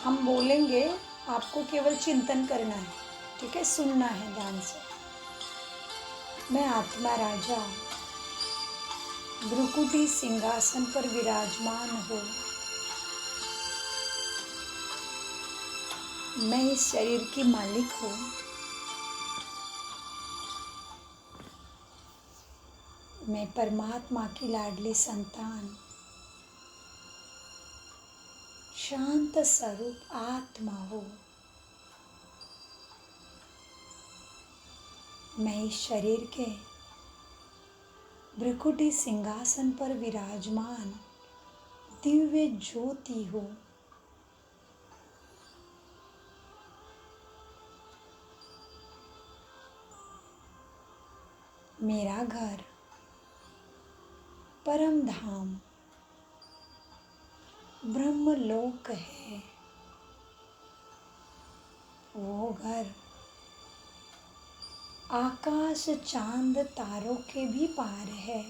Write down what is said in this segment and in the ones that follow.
हम बोलेंगे, आपको केवल चिंतन करना है, ठीक है, सुनना है ध्यान से। मैं आत्मा राजा भ्रुकुटी सिंहासन पर विराजमान हूँ। मैं इस शरीर की मालिक हूँ। मैं परमात्मा की लाडली संतान, शांत स्वरूप आत्मा हूँ। मैं इस शरीर के भ्रुकुटी सिंहासन पर विराजमान दिव्य ज्योति हूँ। मेरा घर परम धाम ब्रह्मलोक है। वो घर आकाश चांद तारों के भी पार है।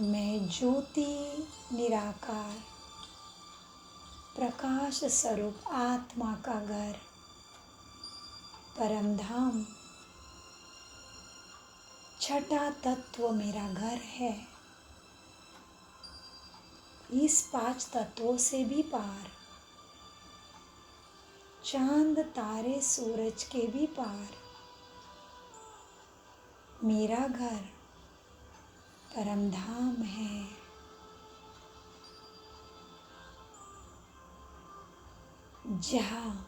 मैं ज्योति निराकार प्रकाश स्वरूप आत्मा का घर परम धाम छठा तत्व मेरा घर है। इस 5 तत्वों से भी पार, चांद तारे सूरज के भी पार, मेरा घर परम धाम है। जहाँ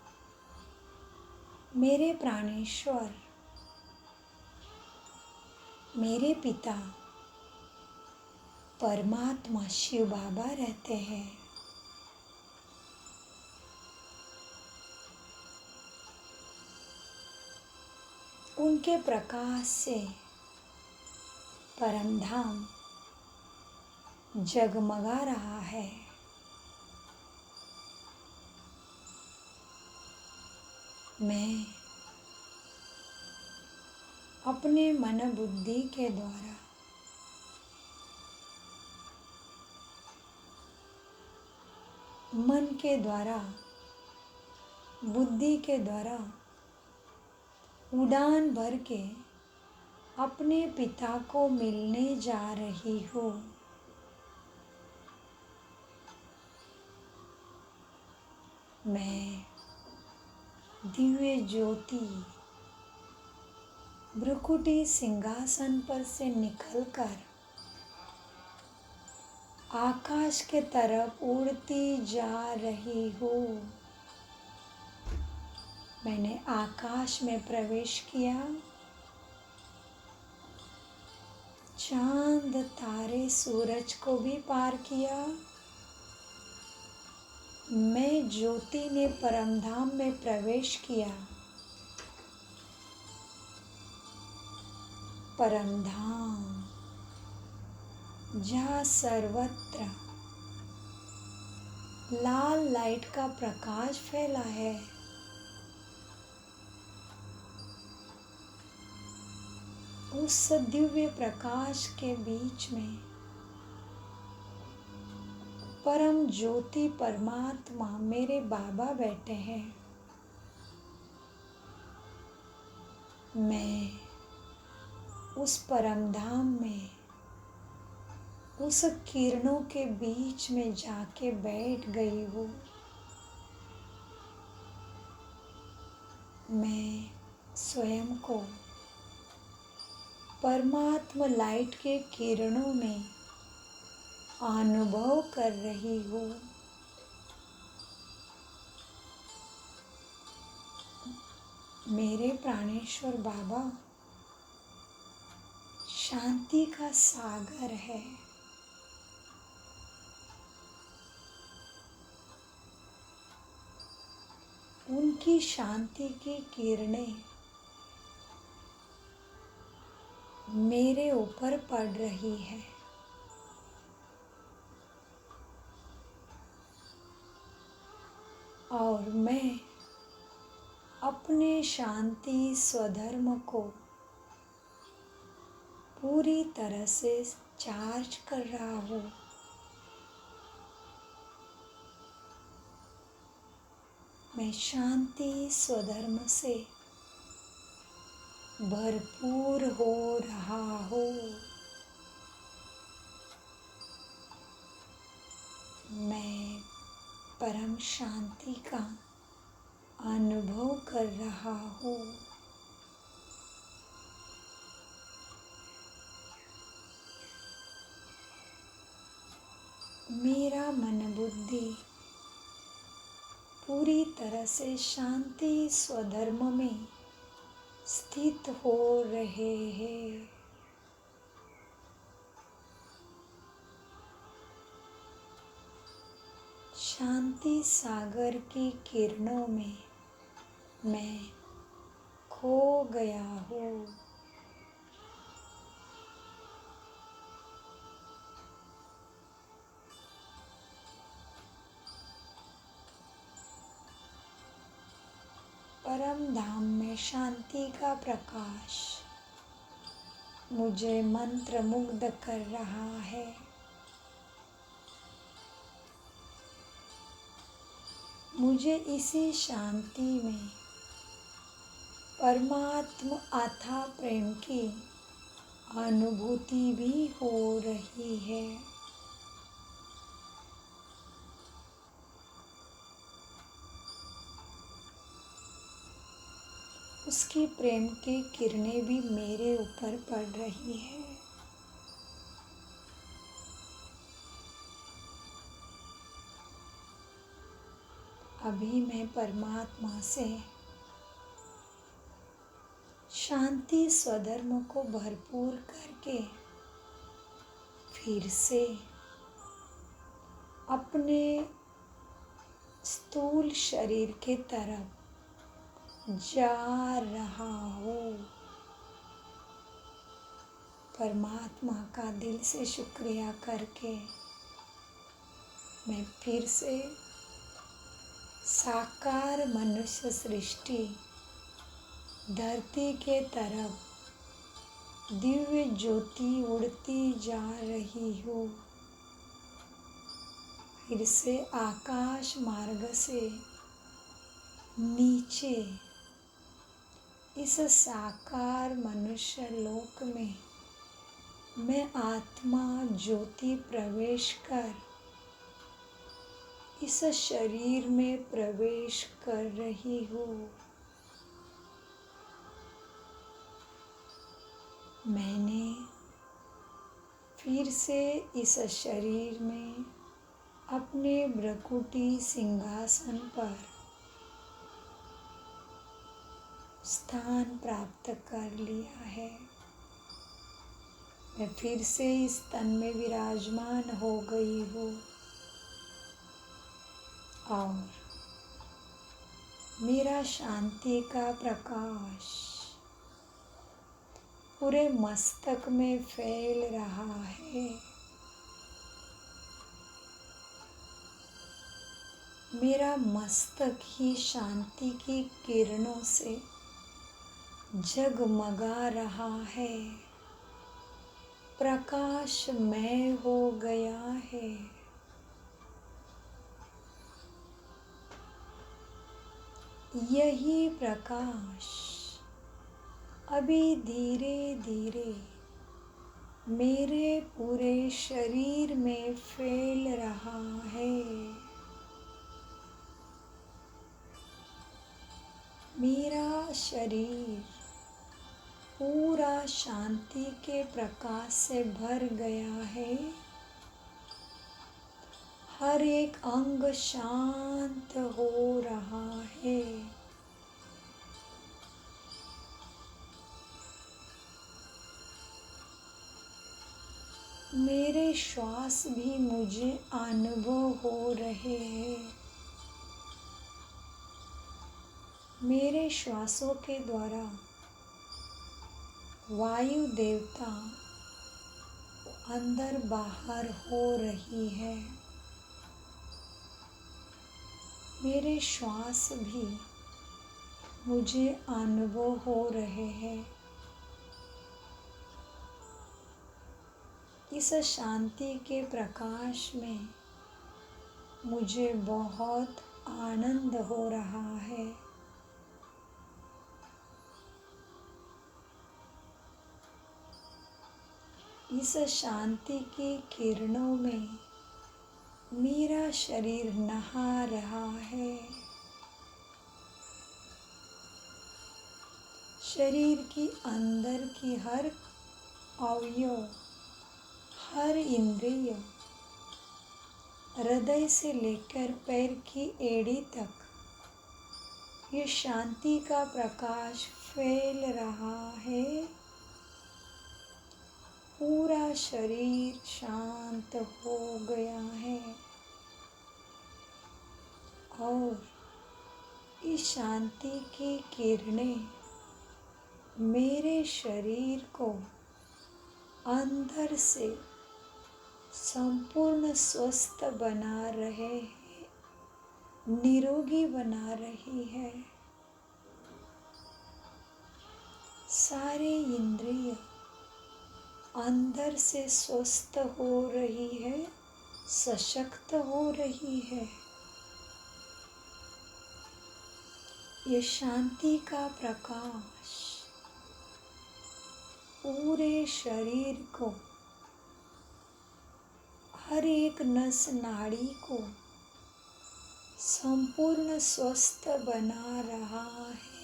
मेरे प्राणेश्वर, मेरे पिता परमात्मा शिव बाबा रहते हैं। उनके प्रकाश से परम धाम जगमगा रहा है। मैं अपने मन बुद्धि के द्वारा मन के द्वारा बुद्धि के द्वारा उड़ान भर के अपने पिता को मिलने जा रही हूँ। मैं दिव्य ज्योति भ्रुकुटी सिंहासन पर से निकलकर आकाश के तरफ उड़ती जा रही हूँ। मैंने आकाश में प्रवेश किया। चांद तारे सूरज को भी पार किया। मैं ज्योति ने परमधाम में प्रवेश किया। परमधाम जहाँ सर्वत्र लाल लाइट का प्रकाश फैला है। उस दिव्य प्रकाश के बीच में परम ज्योति परमात्मा मेरे बाबा बैठे हैं। मैं उस परमधाम में उस किरणों के बीच में जाके बैठ गई हूँ। मैं स्वयं को परमात्मा लाइट के किरणों में अनुभव कर रही हूँ। मेरे प्राणेश्वर बाबा शांति का सागर है। उनकी शांति की किरणें मेरे ऊपर पड़ रही है। और मैं अपने शांति स्वधर्म को पूरी तरह से चार्ज कर रहा हूँ। मैं शांति स्वधर्म से भरपूर हो रहा हूँ। मैं परम शांति का अनुभव कर रहा हूँ। मेरा मन बुद्धि पूरी तरह से शांति स्वधर्म में स्थित हो रहे हैं। शांति सागर की किरणों में मैं खो गया हूँ। परम धाम में शांति का प्रकाश मुझे मंत्र मुग्ध कर रहा है। मुझे इसी शांति में परमात्मा अथाह प्रेम की अनुभूति भी हो रही है। उसकी प्रेम की किरणें भी मेरे ऊपर पड़ रही है। अभी मैं परमात्मा से शांति स्वधर्म को भरपूर करके फिर से अपने स्थूल शरीर के तरफ जा रहा हूँ। परमात्मा का दिल से शुक्रिया करके मैं फिर से साकार मनुष्य सृष्टि धरती के तरफ दिव्य ज्योति उड़ती जा रही हूँ। फिर से आकाश मार्ग से नीचे इस साकार मनुष्य लोक में मैं आत्मा ज्योति प्रवेश कर इस शरीर में प्रवेश कर रही हूँ। मैंने फिर से इस शरीर में अपने भ्रकुटी सिंहासन पर स्थान प्राप्त कर लिया है। मैं फिर से इस तन में विराजमान हो गई हूँ और मेरा शांति का प्रकाश पूरे मस्तक में फैल रहा है। मेरा मस्तक ही शांति की किरणों से जगमगा रहा है। प्रकाशमय हो गया है। यही प्रकाश अभी धीरे धीरे मेरे पूरे शरीर में फैल रहा है। मेरा शरीर पूरा शांति के प्रकाश से भर गया है। हर एक अंग शांत हो रहा है। मेरे श्वास भी मुझे अनुभव हो रहे हैं। मेरे श्वासों के द्वारा वायु देवता अंदर बाहर हो रही है। मेरे श्वास भी मुझे अनुभव हो रहे हैं। इस शांति के प्रकाश में मुझे बहुत आनंद हो रहा है। इस शांति की किरणों में मेरा शरीर नहा रहा है। शरीर की अंदर की हर अवयव, हर इंद्रिय, हृदय से लेकर पैर की एड़ी तक ये शांति का प्रकाश फैल रहा है। पूरा शरीर शांत हो गया है और इस शांति की किरणें मेरे शरीर को अंदर से संपूर्ण स्वस्थ बना रहे हैं, निरोगी बना रही है। सारे इंद्रिय अंदर से स्वस्थ हो रही है, सशक्त हो रही है। ये शांति का प्रकाश पूरे शरीर को, हर एक नस नाड़ी को संपूर्ण स्वस्थ बना रहा है।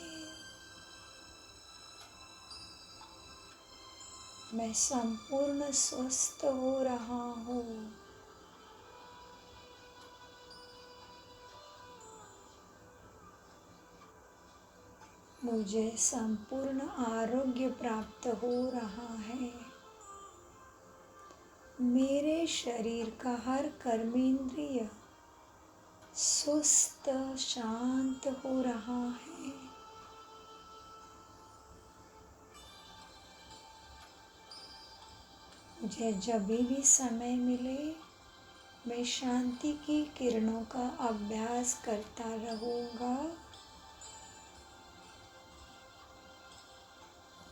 मैं संपूर्ण स्वस्थ हो रहा हूँ। मुझे संपूर्ण आरोग्य प्राप्त हो रहा है। मेरे शरीर का हर कर्मेंद्रिय स्वस्थ शांत हो रहा है। मुझे जब भी समय मिले मैं शांति की किरणों का अभ्यास करता रहूँगा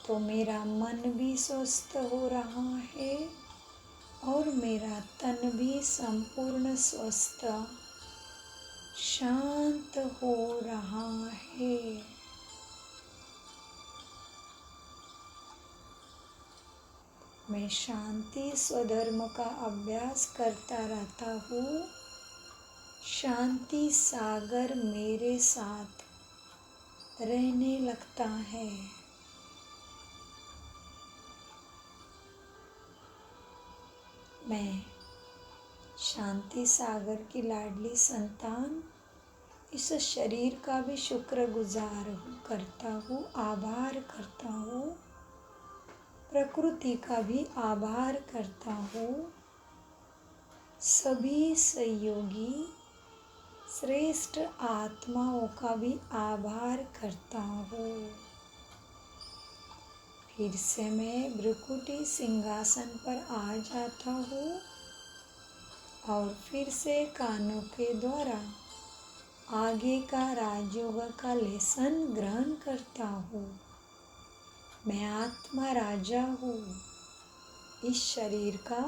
तो मेरा मन भी स्वस्थ हो रहा है और मेरा तन भी संपूर्ण स्वस्थ शांत हो रहा है। मैं शांति स्वधर्म का अभ्यास करता रहता हूँ। शांति सागर मेरे साथ रहने लगता है। मैं शांति सागर की लाडली संतान इस शरीर का भी शुक्रगुजार करता हूँ, आभार करता हूँ। प्रकृति का भी आभार करता हूँ। सभी सहयोगी श्रेष्ठ आत्माओं का भी आभार करता हूँ। फिर से मैं भ्रुकुटी सिंहासन पर आ जाता हूँ और फिर से कानों के द्वारा आगे का राजयोग का लेसन ग्रहण करता हूँ। मैं आत्मा राजा हूँ। इस शरीर का,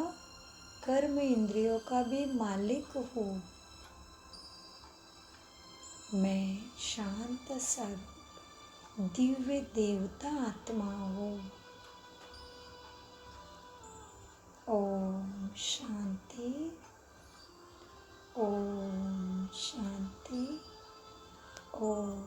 कर्म इंद्रियों का भी मालिक हूँ। मैं शांत सर्व दिव्य देवता आत्मा हूँ। ओम शांति, ओम शांति, ओम